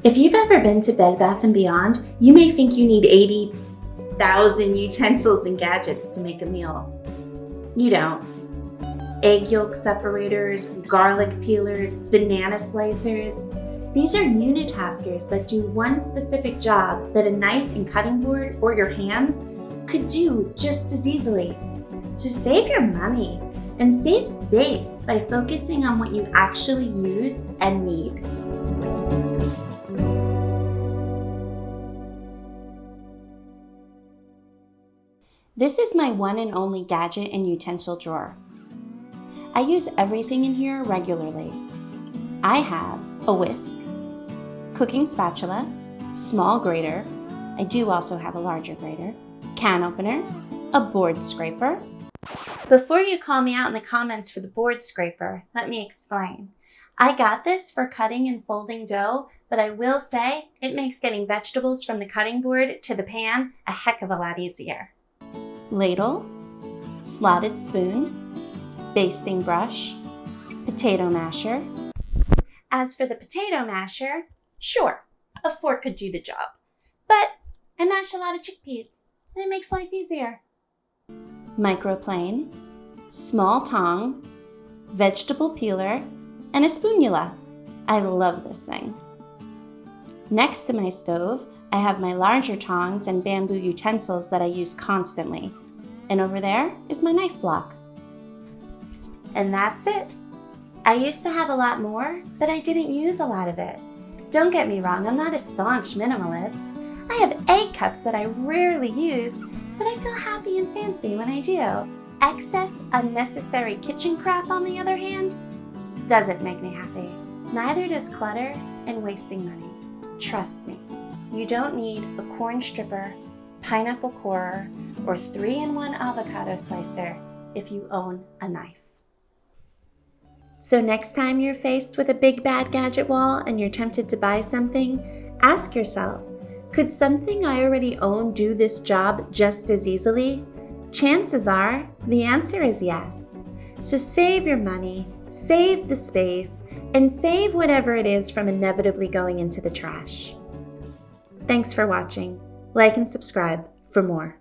If you've ever been to Bed Bath & Beyond, you may think you need 80,000 utensils and gadgets to make a meal. You don't. Egg yolk separators, garlic peelers, banana slicers. These are unitaskers that do one specific job that a knife and cutting board or your hands could do just as easily. So save your money and save space by focusing on what you actually use and need. This is my one and only gadget and utensil drawer. I use everything in here regularly. I have a whisk, cooking spatula, small grater, I do also have a larger grater, can opener, a board scraper. Before you call me out in the comments for the board scraper, let me explain. I got this for cutting and folding dough, but I will say it makes getting vegetables from the cutting board to the pan a heck of a lot easier. Ladle, slotted spoon, basting brush, potato masher. As for the potato masher, sure, a fork could do the job, but I mash a lot of chickpeas and it makes life easier. Microplane, small tong, vegetable peeler, and a spoonula. I love this thing. Next to my stove, I have my larger tongs and bamboo utensils that I use constantly. And over there is my knife block. And that's it. I used to have a lot more, but I didn't use a lot of it. Don't get me wrong, I'm not a staunch minimalist. I have egg cups that I rarely use, but I feel happy and fancy when I do. Excess, unnecessary kitchen crap, on the other hand, doesn't make me happy. Neither does clutter and wasting money. Trust me, you don't need a corn stripper, pineapple corer, or 3-in-1 avocado slicer if you own a knife. So next time you're faced with a big bad gadget wall and you're tempted to buy something, ask yourself, could something I already own do this job just as easily? Chances are the answer is yes. So save your money, save the space, and save whatever it is from inevitably going into the trash. Thanks for watching. Like and subscribe for more.